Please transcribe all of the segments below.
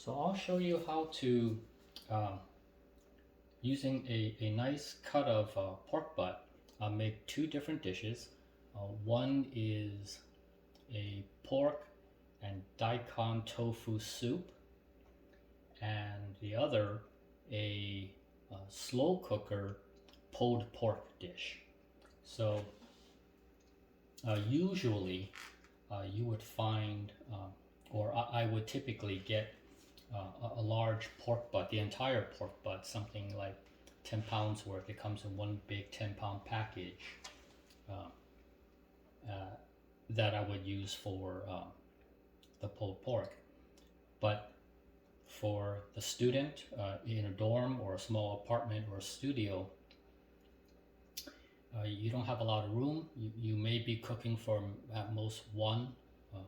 So I'll show you how to, using a nice cut of pork butt, make two different dishes. One is a pork and Daikon tofu soup, and the other a slow cooker pulled pork dish. So usually you would find, or I would typically get a large pork butt, the entire pork butt, something like 10 pounds worth. It comes in one big 10-pound package that I would use for the pulled pork. But for the student in a dorm or a small apartment or a studio, you don't have a lot of room. You may be cooking for at most one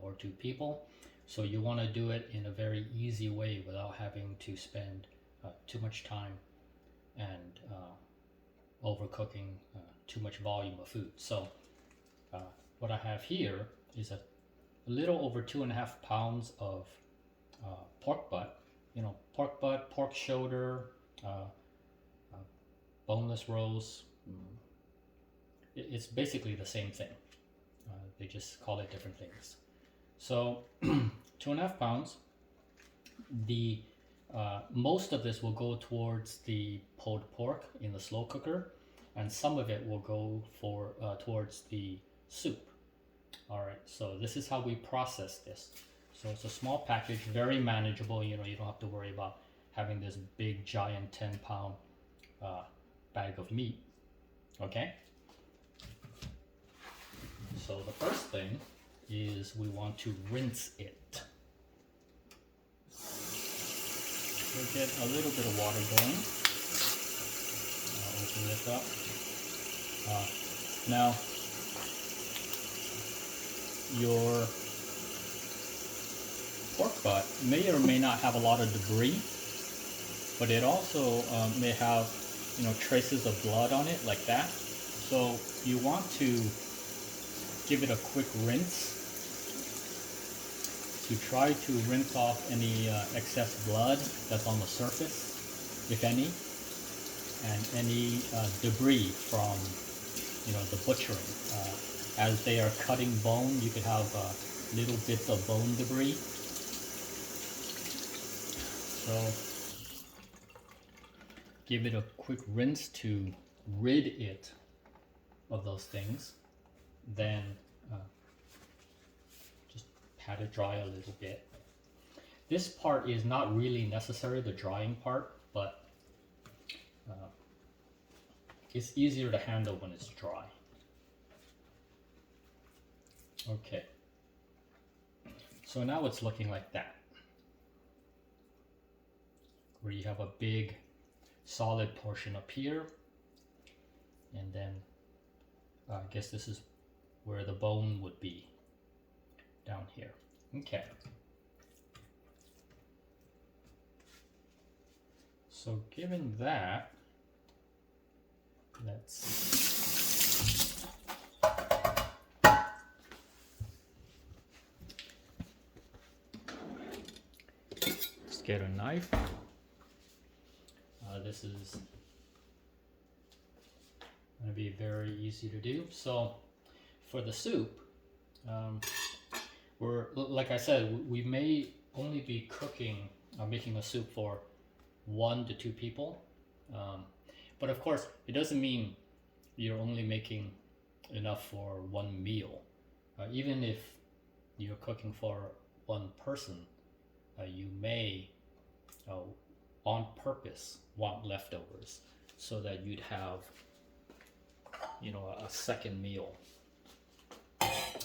or two people. So you want to do it in a very easy way without having to spend too much time and overcooking too much volume of food. So what I have here is a little over 2.5 pounds of pork butt. You know, pork butt, pork shoulder, boneless roast. It's basically the same thing. They just call it different things. So 2.5 pounds. The most of this will go towards the pulled pork in the slow cooker, and some of it will go for towards the soup. All right. So this is how we process this. So it's a small package, very manageable. You know, you don't have to worry about having this big giant 10-pound bag of meat. Okay. So the first thing is we want to rinse it. We'll get a little bit of water going. I'll open this up. Now, your pork butt may or may not have a lot of debris, but it also may have, you know, traces of blood on it like that. So you want to give it a quick rinse to try to rinse off any excess blood that's on the surface, if any, and any debris from, you know, the butchering. As they are cutting bone, you could have little bits of bone debris. So give it a quick rinse to rid it of those things. Then just pat it dry a little bit. This part is not really necessary, the drying part, but it's easier to handle when it's dry. Okay, so now it's looking like that, where you have a big solid portion up here, and then I guess this is where the bone would be, down here. Okay. So given that, let's get a knife. This is going to be very easy to do. So for the soup, we're, like I said, we may only be cooking, making a soup for 1 to 2 people. But of course, it doesn't mean you're only making enough for one meal. Even if you're cooking for one person, you may, on purpose, want leftovers so that you'd have, you know, a second meal.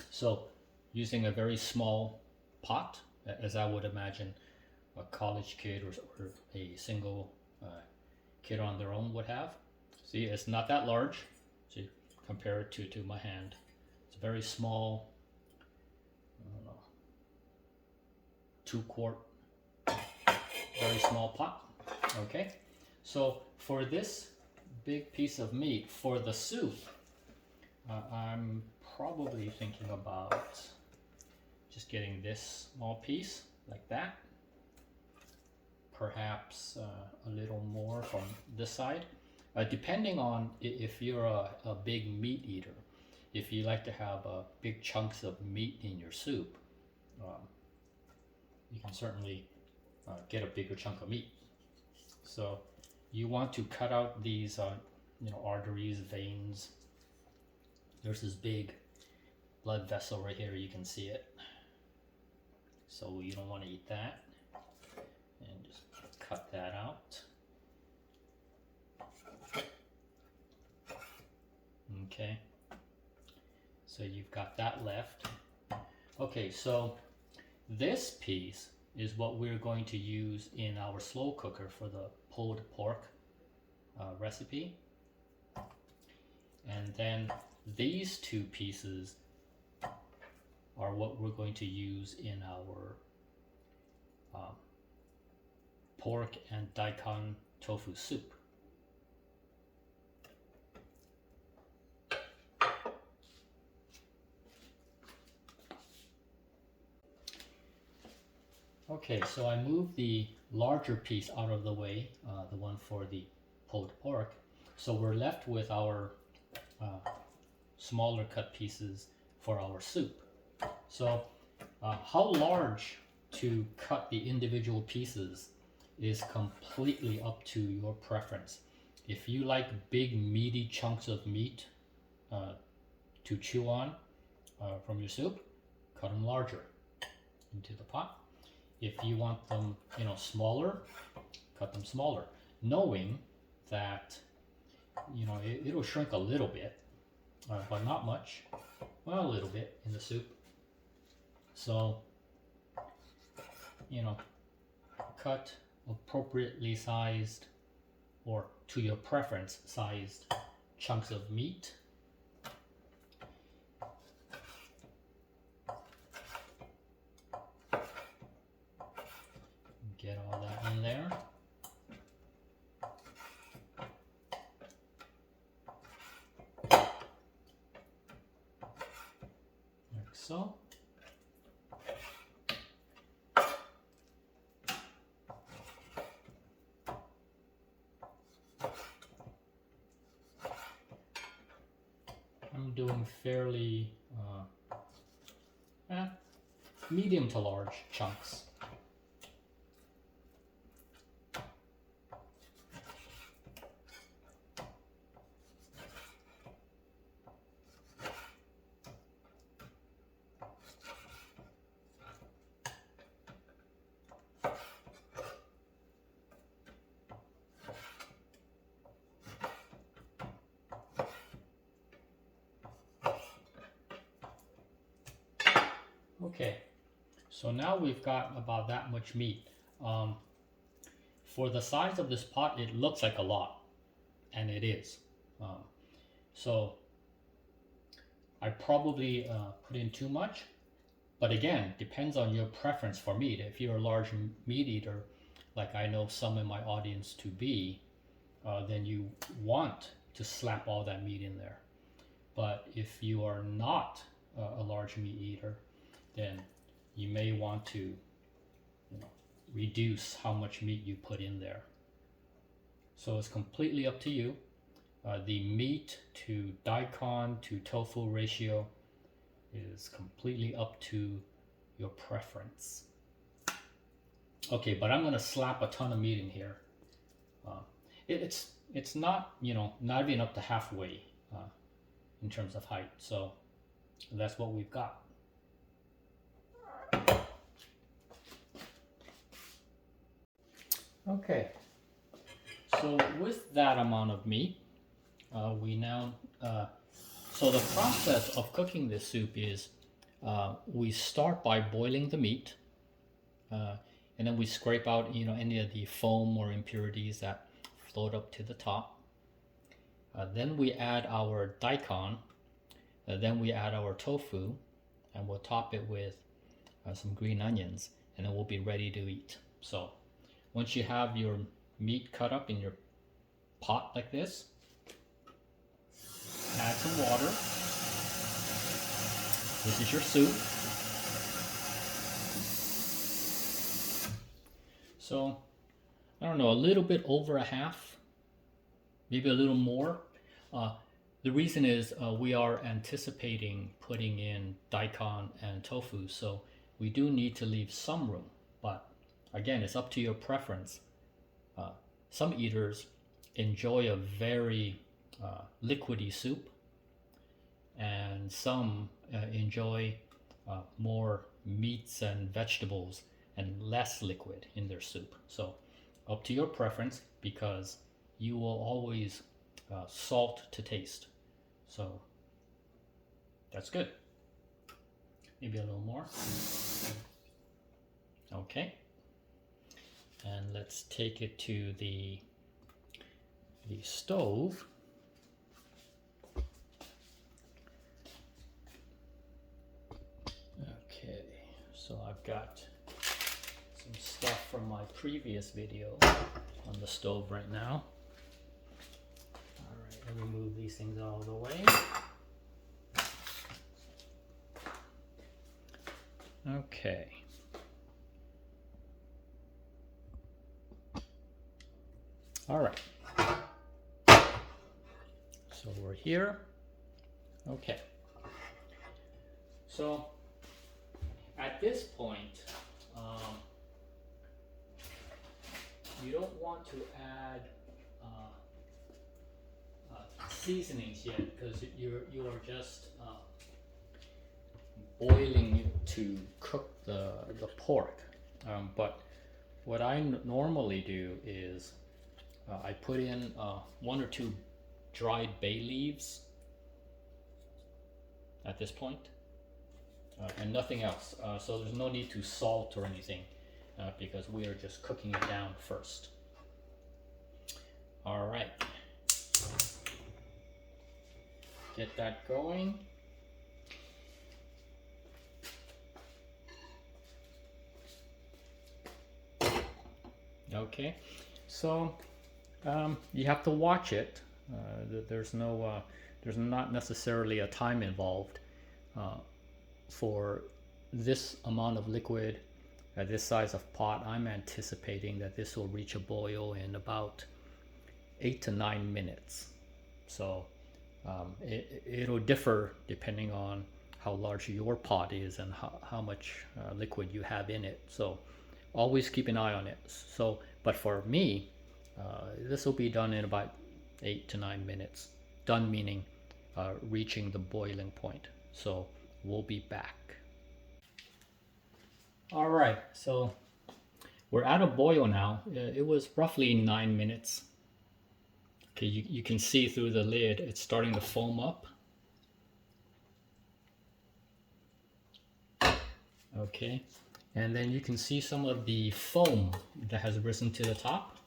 So using a very small pot, as I would imagine a college kid or a single kid on their own would have. See, it's not that large. See, compare it to my hand. It's a very small, I don't know, 2-quart, very small pot. Okay, so for this big piece of meat, for the soup, I'm probably thinking about just getting this small piece like that. perhaps a little more from this side, depending on if you're a big meat eater. If you like to have big chunks of meat in your soup, you can certainly get a bigger chunk of meat. So you want to cut out these arteries, veins. There's this big blood vessel right here, you can see it. So you don't want to eat that. And just cut that out. Okay. So you've got that left. Okay, so this piece is what we're going to use in our slow cooker for the pulled pork recipe. And then these two pieces are what we're going to use in our pork and daikon tofu soup. Okay, so I moved the larger piece out of the way, the one for the pulled pork. So we're left with our smaller cut pieces for our soup. So how large to cut the individual pieces is completely up to your preference. If you like big meaty chunks of meat to chew on from your soup, cut them larger into the pot. If you want them, smaller, cut them smaller, knowing that, it'll shrink a little bit, but not much. Well, a little bit in the soup. So, cut appropriately sized, or to your preference sized chunks of meat. Get all that in there. Like so. I'm doing fairly medium to large chunks. Okay, so now we've got about that much meat. For the size of this pot, it looks like a lot, and it is. So I probably put in too much, but again, depends on your preference for meat. If you're a large meat eater, like I know some in my audience to be, then you want to slap all that meat in there. But if you are not a large meat eater, then you may want to reduce how much meat you put in there. So it's completely up to you. The meat to daikon to tofu ratio is completely up to your preference. Okay, but I'm gonna slap a ton of meat in here. It's not, not even up to halfway in terms of height. So that's what we've got. Okay, so with that amount of meat, we now, so the process of cooking this soup is we start by boiling the meat, and then we scrape out, any of the foam or impurities that float up to the top. Then we add our daikon, then we add our tofu, and we'll top it with some green onions, and then we'll be ready to eat. So once you have your meat cut up in your pot like this, add some water. This is your soup. So I don't know, a little bit over a half, maybe a little more. The reason is we are anticipating putting in daikon and tofu, so we do need to leave some room. But again, it's up to your preference. Some eaters enjoy a very liquidy soup, and some enjoy more meats and vegetables and less liquid in their soup. So up to your preference, because you will always salt to taste. So that's good. Maybe a little more. Okay. And let's take it to the stove. Okay, so I've got some stuff from my previous video on the stove right now. Alright, let me move these things out of the way. Okay. Alright. So we're here. Okay. So at this point, you don't want to add seasonings yet, because you are just boiling to cook the pork. But what I normally do is I put in 1 or 2 dried bay leaves at this point, and nothing else. So there's no need to salt or anything, because we are just cooking it down first. All right, get that going. Okay, so you have to watch it. There's not necessarily a time involved. For this amount of liquid at this size of pot, I'm anticipating that this will reach a boil in about 8 to 9 minutes. So it'll differ depending on how large your pot is and how much liquid you have in it. So always keep an eye on it. So, but for me, this will be done in about 8 to 9 minutes. Done meaning reaching the boiling point. So we'll be back. All right, so we're at a boil now. It was roughly 9 minutes. Okay, you can see through the lid, it's starting to foam up. Okay, and then you can see some of the foam that has risen to the top.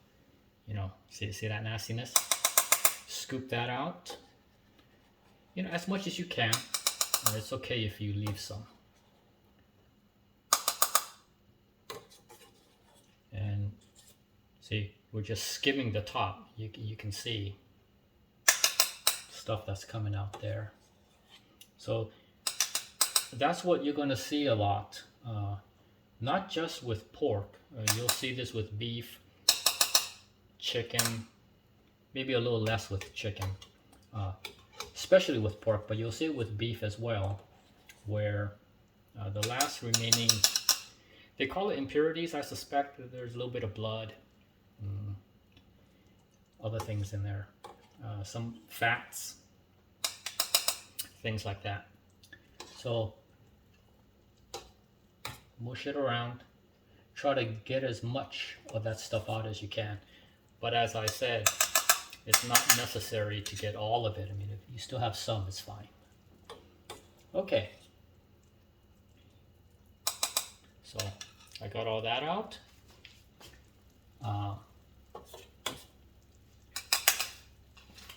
You know, see that nastiness? Scoop that out. You know, as much as you can. It's okay if you leave some. And see, we're just skimming the top. You can see stuff that's coming out there. So that's what you're going to see a lot. Not just with pork. You'll see this with beef, chicken, maybe a little less with chicken. Especially with pork, but you'll see it with beef as well, where the last remaining, they call it impurities. I suspect that there's a little bit of blood, other things in there, some fats, things like that. So mush it around, try to get as much of that stuff out as you can. But as I said, it's not necessary to get all of it. I mean, if you still have some, it's fine. Okay. So I got all that out.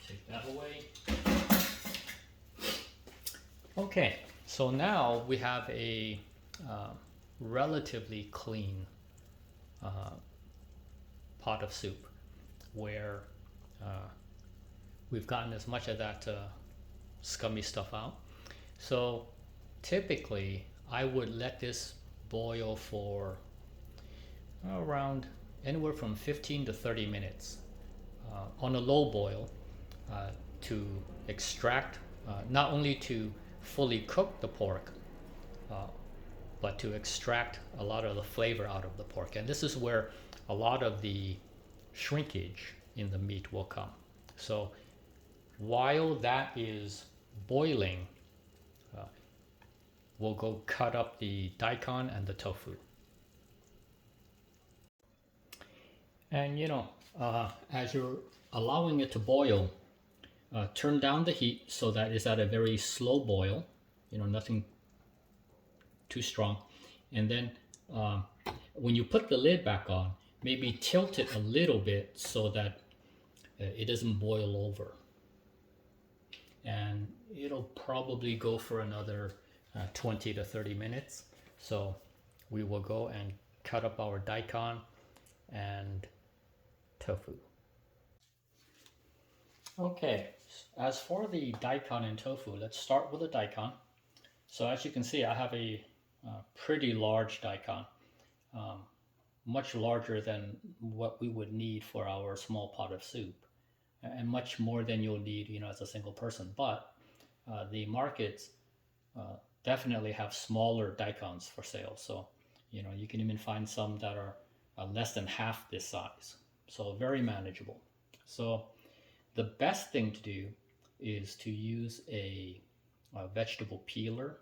Take that away. Okay, so now we have a relatively clean pot of soup where we've gotten as much of that scummy stuff out. So typically I would let this boil for around anywhere from 15 to 30 minutes on a low boil to extract, not only to fully cook the pork, but to extract a lot of the flavor out of the pork. And this is where a lot of the shrinkage in the meat will come. So while that is boiling, we'll go cut up the daikon and the tofu. And as you're allowing it to boil, turn down the heat so that it's at a very slow boil, nothing too strong. And then when you put the lid back on, maybe tilt it a little bit so that it doesn't boil over. And it'll probably go for another 20 to 30 minutes. So we will go and cut up our daikon and tofu. Okay, as for the daikon and tofu, let's start with the daikon. So as you can see, I have a pretty large daikon, much larger than what we would need for our small pot of soup, and much more than you'll need, as a single person. But the markets definitely have smaller daikons for sale. So, you can even find some that are less than half this size. So very manageable. So the best thing to do is to use a vegetable peeler,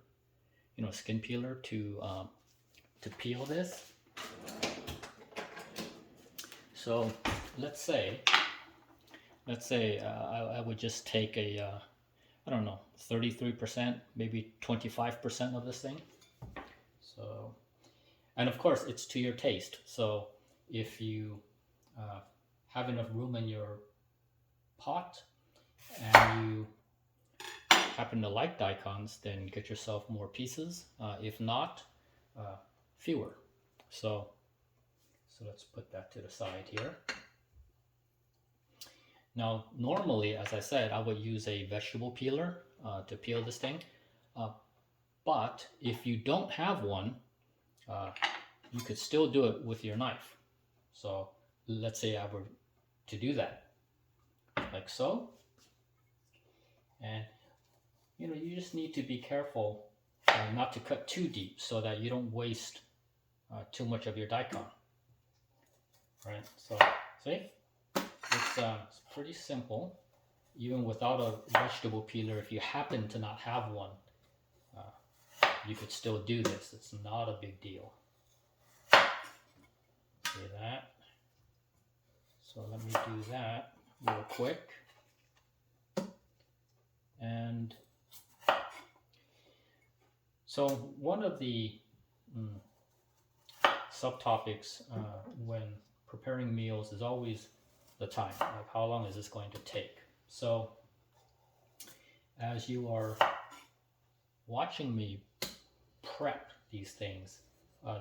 skin peeler to peel this. So let's say I would just take a I don't know, 33%, maybe 25% of this thing. So, and of course it's to your taste. So if you have enough room in your pot and you happen to like daikons, then get yourself more pieces. If not, fewer. So let's put that to the side here. Now, normally, as I said, I would use a vegetable peeler to peel this thing. But if you don't have one, you could still do it with your knife. So let's say I were to do that, like so. And you just need to be careful not to cut too deep so that you don't waste too much of your daikon. Right? So see, it's pretty simple. Even without a vegetable peeler, if you happen to not have one, you could still do this. It's not a big deal. See that? So let me do that real quick. And so one of the subtopics when preparing meals is always the time, like how long is this going to take? So as you are watching me prep these things,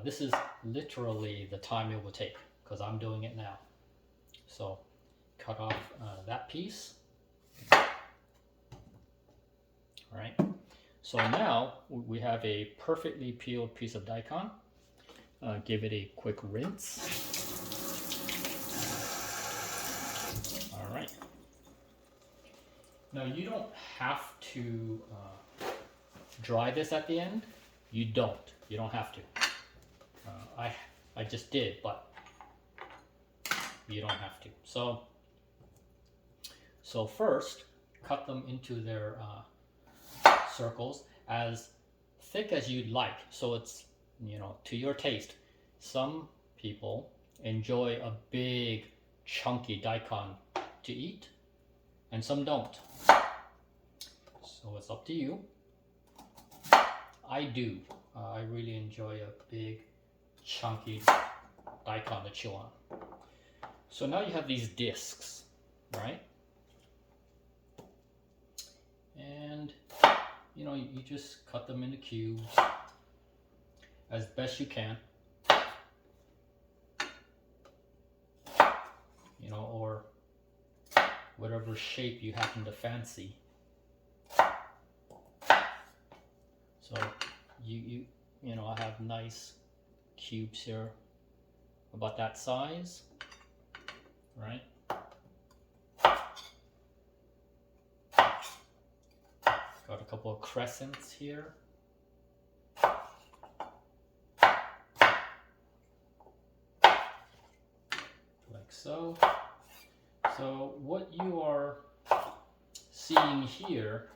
this is literally the time it will take because I'm doing it now. So cut off that piece. All right. So now we have a perfectly peeled piece of daikon. Give it a quick rinse. All right. Now you don't have to dry this at the end. You don't have to. I just did, but you don't have to. So first, cut them into their circles as thick as you'd like. So it's, to your taste. Some people enjoy a big chunky daikon to eat and some don't. So it's up to you. I do. I really enjoy a big chunky daikon to chew on. So now you have these discs, right? And you just cut them into cubes as best you can. Or whatever shape you happen to fancy. So I have nice cubes here, about that size, right? Got a couple of crescents here. Like so. So what you are seeing here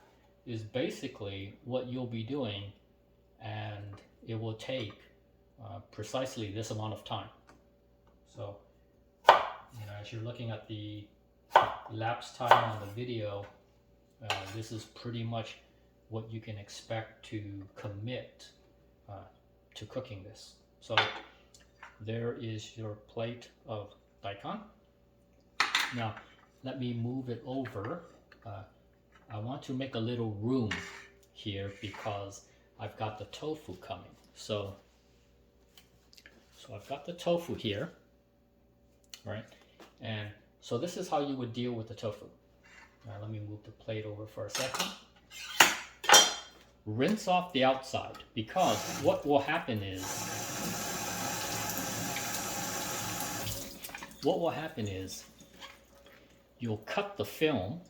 is basically what you'll be doing, and it will take precisely this amount of time. So, you know, as you're looking at the lapse time on the video, this is pretty much what you can expect to commit to cooking this. So there is your plate of daikon. Now let me move it over. I want to make a little room here because I've got the tofu coming. So I've got the tofu here, right? And so this is how you would deal with the tofu. Now let me move the plate over for a second. Rinse off the outside, because what will happen is you'll cut the film,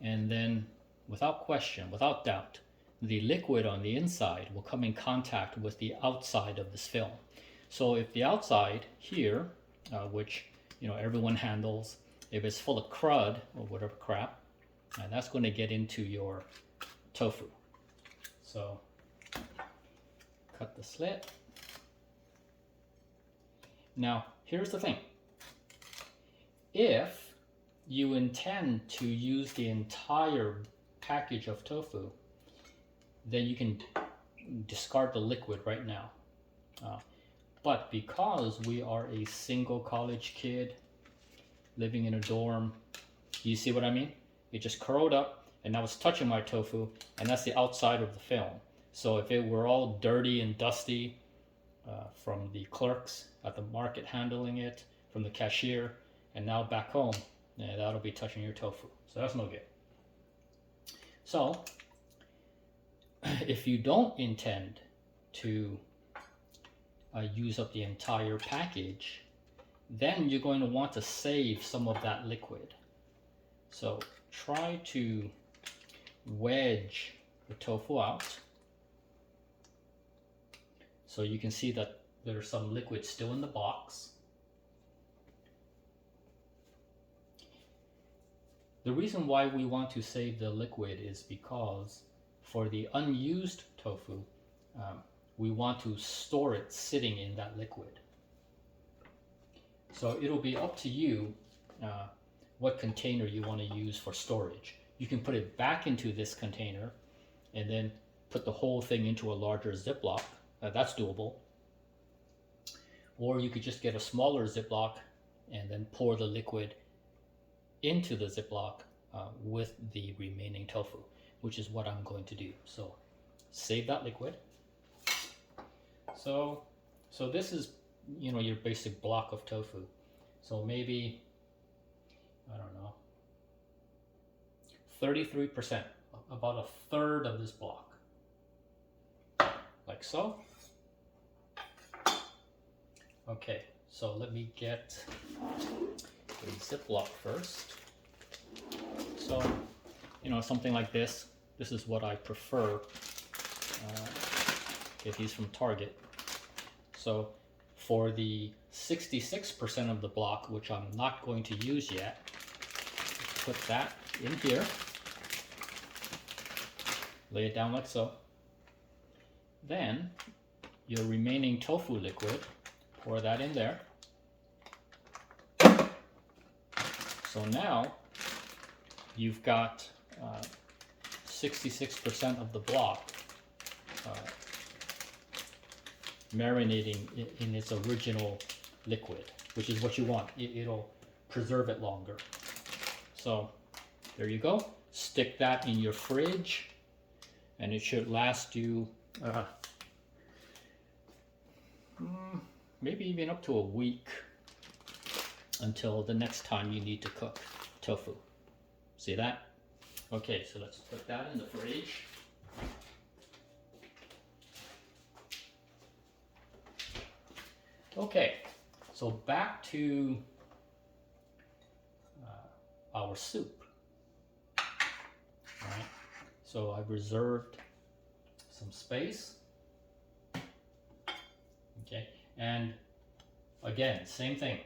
and then without question, without doubt, the liquid on the inside will come in contact with the outside of this film. So if the outside here, which you know everyone handles, if it's full of crud or whatever crap, that's going to get into your tofu. So cut the slit. Now here's the thing. If you intend to use the entire package of tofu, then you can discard the liquid right now. But because we are a single college kid living in a dorm, you see what I mean? It just curled up, and now it's touching my tofu, and that's the outside of the film. So if it were all dirty and dusty from the clerks at the market handling it, from the cashier, and now back home, that'll be touching your tofu. So that's no good. So if you don't intend to use up the entire package, then you're going to want to save some of that liquid. So try to wedge the tofu out. So you can see that there's some liquid still in the box. The reason why we want to save the liquid is because for the unused tofu, we want to store it sitting in that liquid. So it'll be up to you what container you want to use for storage. You can put it back into this container and then put the whole thing into a larger ziploc. That's doable. Or you could just get a smaller ziploc and then pour the liquid into the ziploc with the remaining tofu, which is what I'm going to do. So save that liquid. So this is, you know, your basic block of tofu. So maybe, I don't know, 33%, about a third of this block, like so. Okay, so let me get a Ziploc first. So, you know, something like this. This is what I prefer. Get these from Target. So for the 66% of the block, which I'm not going to use yet, put that in here. Lay it down like so. Then your remaining tofu liquid, pour that in there. So now you've got 66% of the block marinating in its original liquid, which is what you want. It'll preserve it longer. So there you go. Stick that in your fridge, and it should last you maybe even up to a week until the next time you need to cook tofu. See that? Okay, so let's put that in the fridge. Okay, so back to our soup. Right. So I've reserved some space. Okay, and again, same thing.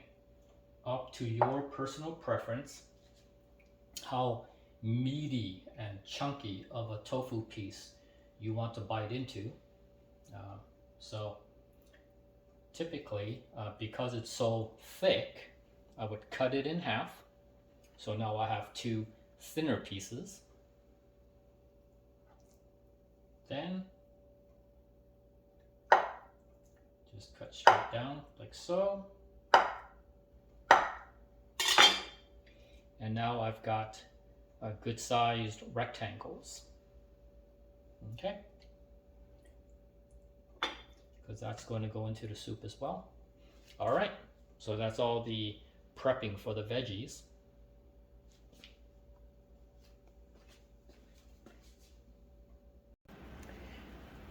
Up to your personal preference, how meaty and chunky of a tofu piece you want to bite into. So typically, because it's so thick, I would cut it in half. So now I have two thinner pieces. Then just cut straight down like so. And now I've got good sized rectangles. Okay? Because that's going to go into the soup as well. All right, so that's all the prepping for the veggies.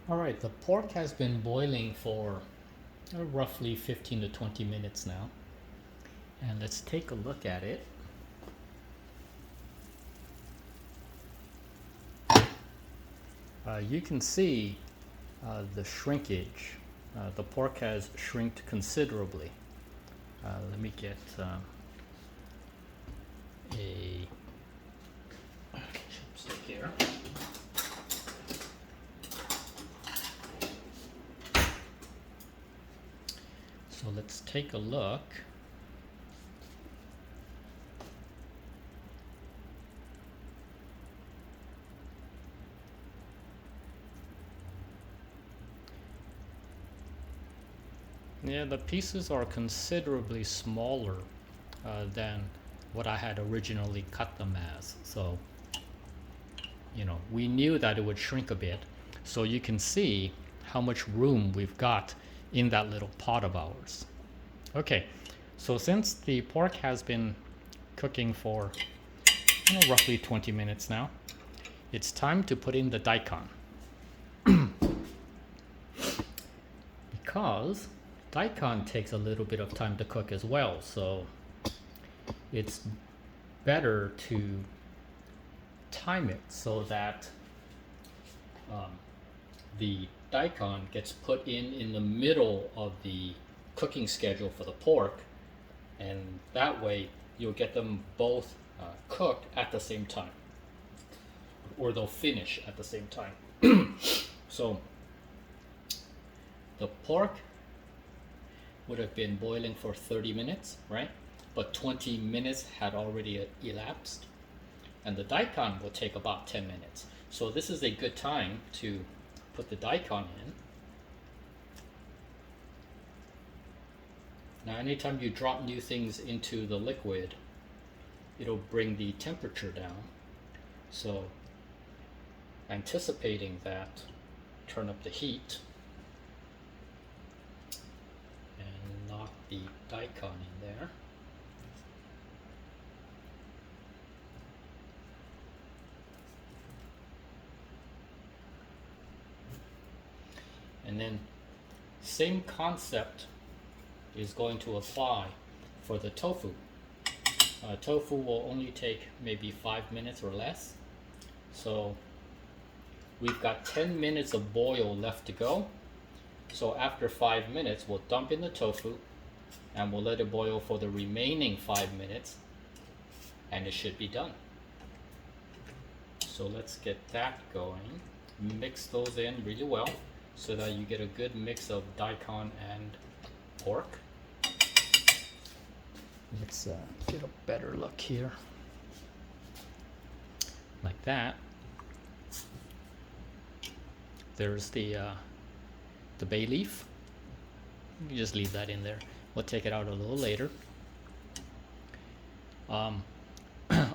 All right, the pork has been boiling for roughly 15 to 20 minutes now. And let's take a look at it. You can see the shrinkage. The pork has shrinked considerably. Let me get a chopstick here. So let's take a look. Yeah, the pieces are considerably smaller than what I had originally cut them as. So, you know, we knew that it would shrink a bit. So you can see how much room we've got in that little pot of ours. Okay, so since the pork has been cooking for roughly 20 minutes now, it's time to put in the daikon. Because daikon takes a little bit of time to cook as well, so it's better to time it so that the daikon gets put in the middle of the cooking schedule for the pork, and that way you'll get them both cooked at the same time, or they'll finish at the same time. So the pork would have been boiling for 30 minutes, right? But 20 minutes had already elapsed. And the daikon will take about 10 minutes. So this is a good time to put the daikon in. Now anytime you drop new things into the liquid, it'll bring the temperature down. So anticipating that, turn up the heat and knock the daikon in there. And then same concept is going to apply for the tofu. Tofu will only take maybe 5 minutes or less. So we've got 10 minutes of boil left to go. So after 5 minutes, we'll dump in the tofu and we'll let it boil for the remaining 5 minutes, and it should be done. So let's get that going. Mix those in really well so that you get a good mix of daikon and pork. Let's get a better look here. Like that. There's the bay leaf. You just leave that in there. We'll take it out a little later.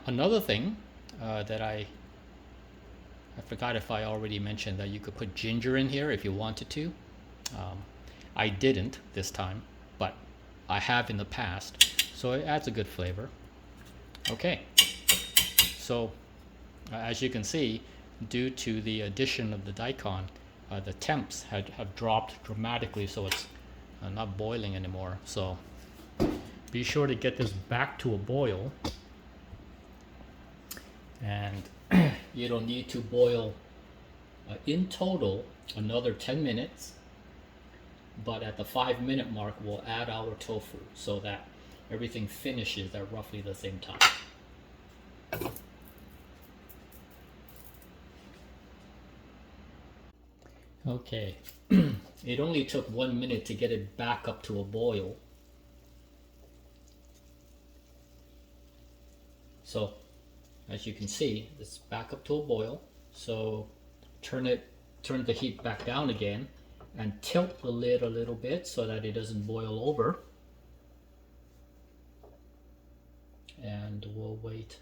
Another thing that I forgot if I already mentioned that you could put ginger in here if you wanted to. I didn't this time, but I have in the past, so it adds a good flavor. Okay, so as you can see, due to the addition of the daikon, the temps have dropped dramatically, so it's not boiling anymore. So be sure to get this back to a boil. And it'll need to boil in total another 10 minutes. But at the 5-minute mark, we'll add our tofu so that everything finishes at roughly the same time. Okay, it only took 1 minute to get it back up to a boil. So, as you can see, it's back up to a boil. So, turn the heat back down again and tilt the lid a little bit so that it doesn't boil over. And we'll wait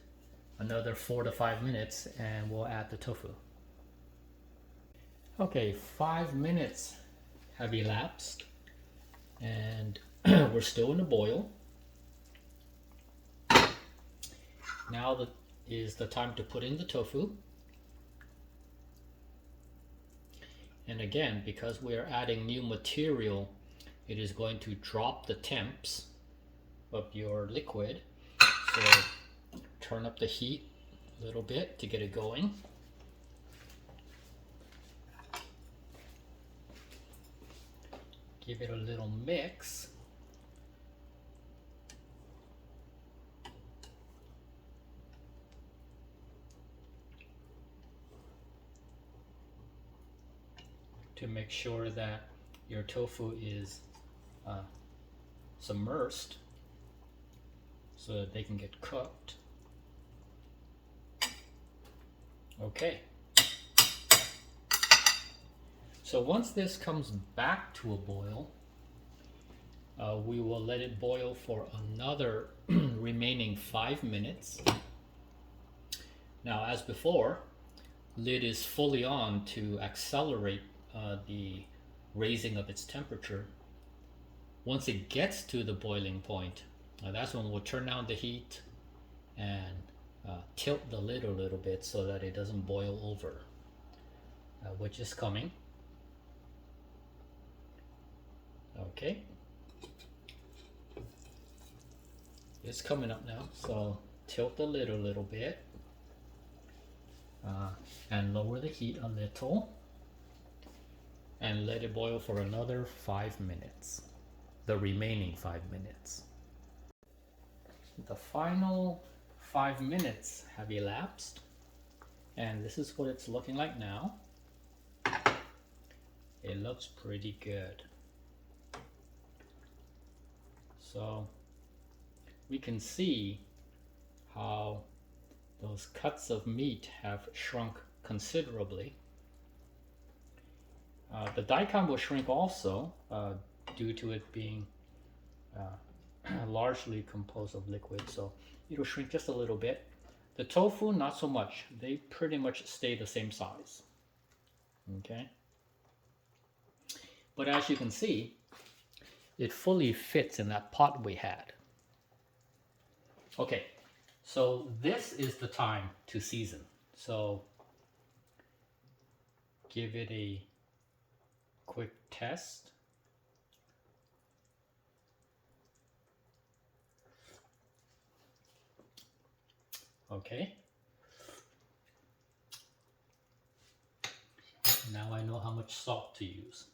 another 4 to 5 minutes and we'll add the tofu. Okay, 5 minutes have elapsed and we're still in the boil. Now is the time to put in the tofu. And again, because we are adding new material, it is going to drop the temps of your liquid. So turn up the heat a little bit to get it going. Give it a little mix. To make sure that your tofu is submersed so that they can get cooked. Okay. So once this comes back to a boil, we will let it boil for another remaining 5 minutes. Now, as before, lid is fully on to accelerate the raising of its temperature. Once it gets to the boiling point, that's when we'll turn down the heat and tilt the lid a little bit so that it doesn't boil over, which is coming. Okay, it's coming up now, so tilt the lid a little bit and lower the heat a little and let it boil for another 5 minutes, the remaining 5 minutes. The final 5 minutes have elapsed and this is what it's looking like now. It looks pretty good. So we can see how those cuts of meat have shrunk considerably. The daikon will shrink also due to it being largely composed of liquid, so it'll shrink just a little bit. The tofu, not so much. They pretty much stay the same size. Okay. But as you can see, it fully fits in that pot we had. Okay, so this is the time to season. So give it a quick test. Okay. Now I know how much salt to use.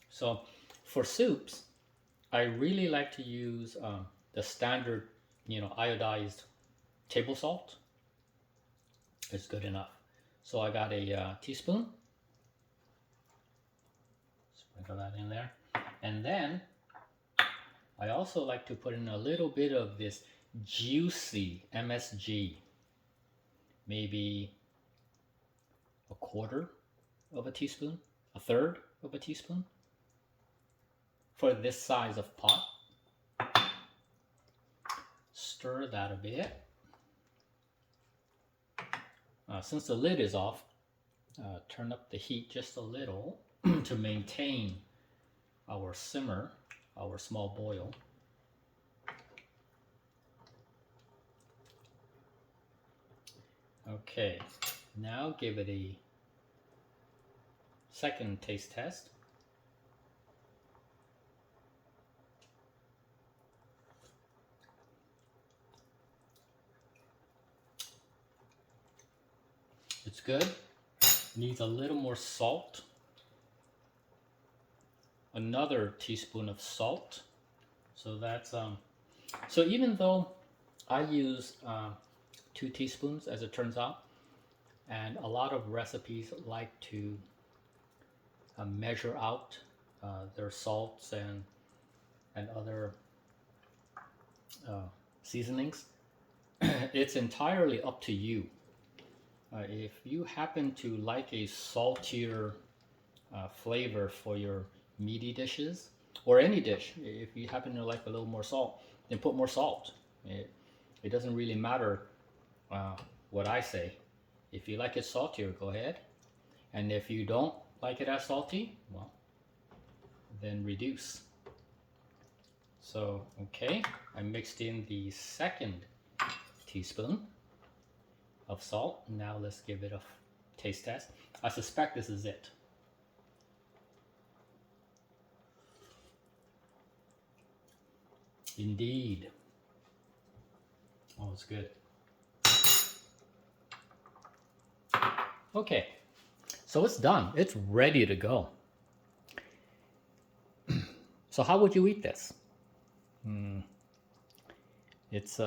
So for soups, I really like to use the standard, iodized table salt. It's good enough. So I got a teaspoon. Sprinkle that in there. And then I also like to put in a little bit of this juicy MSG. Maybe a quarter of a teaspoon, a third of a teaspoon for this size of pot. Stir that a bit. Since the lid is off, turn up the heat just a little to maintain our simmer, our small boil. Okay, now give it a second taste test. It's good. Needs a little more salt. Another teaspoon of salt. So that's so even though I use 2 teaspoons as it turns out, and a lot of recipes like to measure out their salts and other seasonings. It's entirely up to you. If you happen to like a saltier flavor for your meaty dishes, or any dish, if you happen to like a little more salt, then put more salt. It doesn't really matter what I say. If you like it saltier, go ahead. And if you don't like it as salty, well, then reduce. So, okay, I mixed in the second teaspoon of salt. Now let's give it a taste test. I suspect this is it. Indeed. Oh, it's good. Okay, so it's done. It's ready to go. So how would you eat this? It's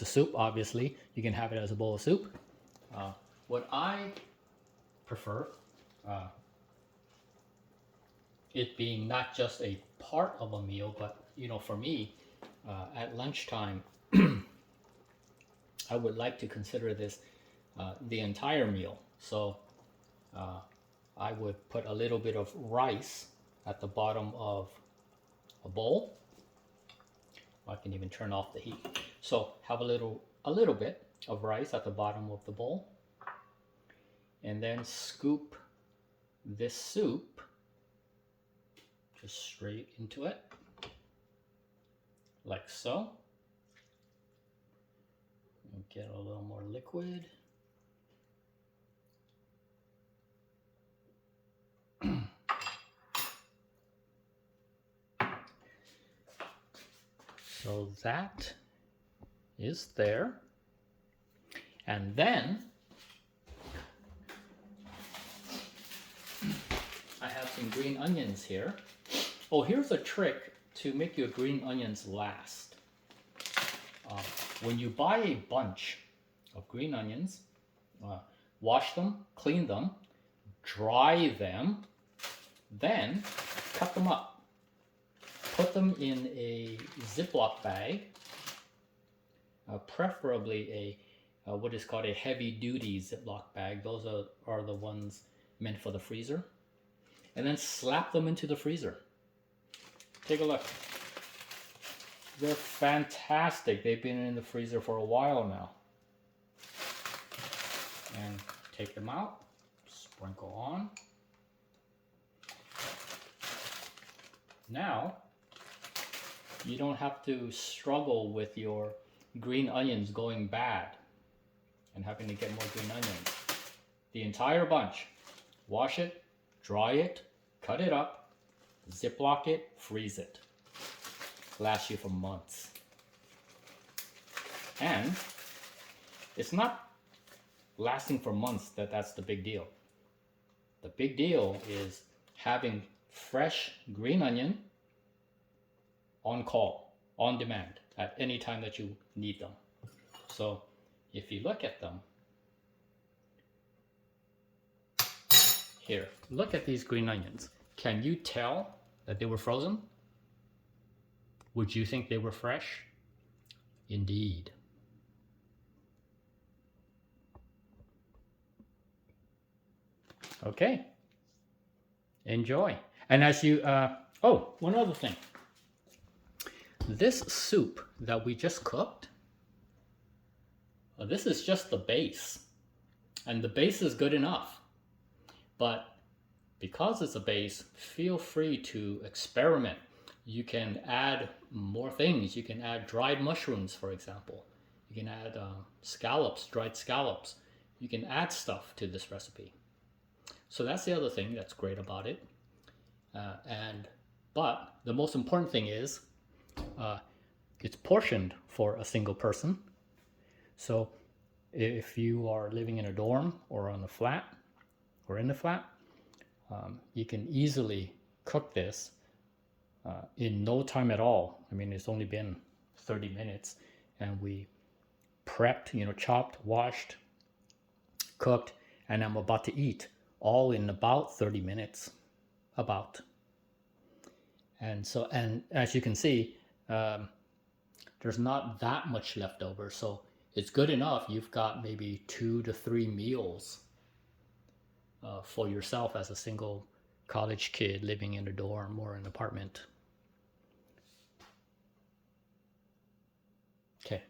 a soup, obviously. You can have it as a bowl of soup. What I prefer, it being not just a part of a meal, but you know, for me, at lunchtime, I would like to consider this the entire meal. So I would put a little bit of rice at the bottom of a bowl. I can even turn off the heat. So have a little bit of rice at the bottom of the bowl, and then scoop this soup just straight into it, like so. And get a little more liquid. So that is there. And then I have some green onions here. Oh, here's a trick to make your green onions last. When you buy a bunch of green onions, wash them, clean them, dry them, then cut them up. Put them in a ziploc bag, preferably a what is called a heavy-duty ziploc bag. Those are the ones meant for the freezer. And then slap them into the freezer. Take a look. They're fantastic. They've been in the freezer for a while now. And take them out, sprinkle on. Now, you don't have to struggle with your green onions going bad and having to get more green onions. The entire bunch. Wash it, dry it, cut it up, Ziploc it, freeze it. Lasts you for months. And it's not lasting for months that's the big deal. The big deal is having fresh green onion on call, on demand, at any time that you need them. So if you look at them, here, look at these green onions. Can you tell that they were frozen? Would you think they were fresh? Indeed. Okay. Enjoy. And as you, oh, one other thing. This soup that we just cooked, this is just the base. And the base is good enough. But because it's a base, feel free to experiment. You can add more things. You can add dried mushrooms, for example. You can add scallops, dried scallops. You can add stuff to this recipe. So that's the other thing that's great about it. But the most important thing is it's portioned for a single person. So if you are living in a dorm or on a flat or in a flat, you can easily cook this in no time at all. I mean, it's only been 30 minutes, and we prepped, chopped, washed, cooked, and I'm about to eat all in about 30 minutes, about. And so, and as you can see, there's not that much left over, so it's good enough. You've got maybe 2 to 3 meals for yourself as a single college kid living in a dorm or an apartment. Okay.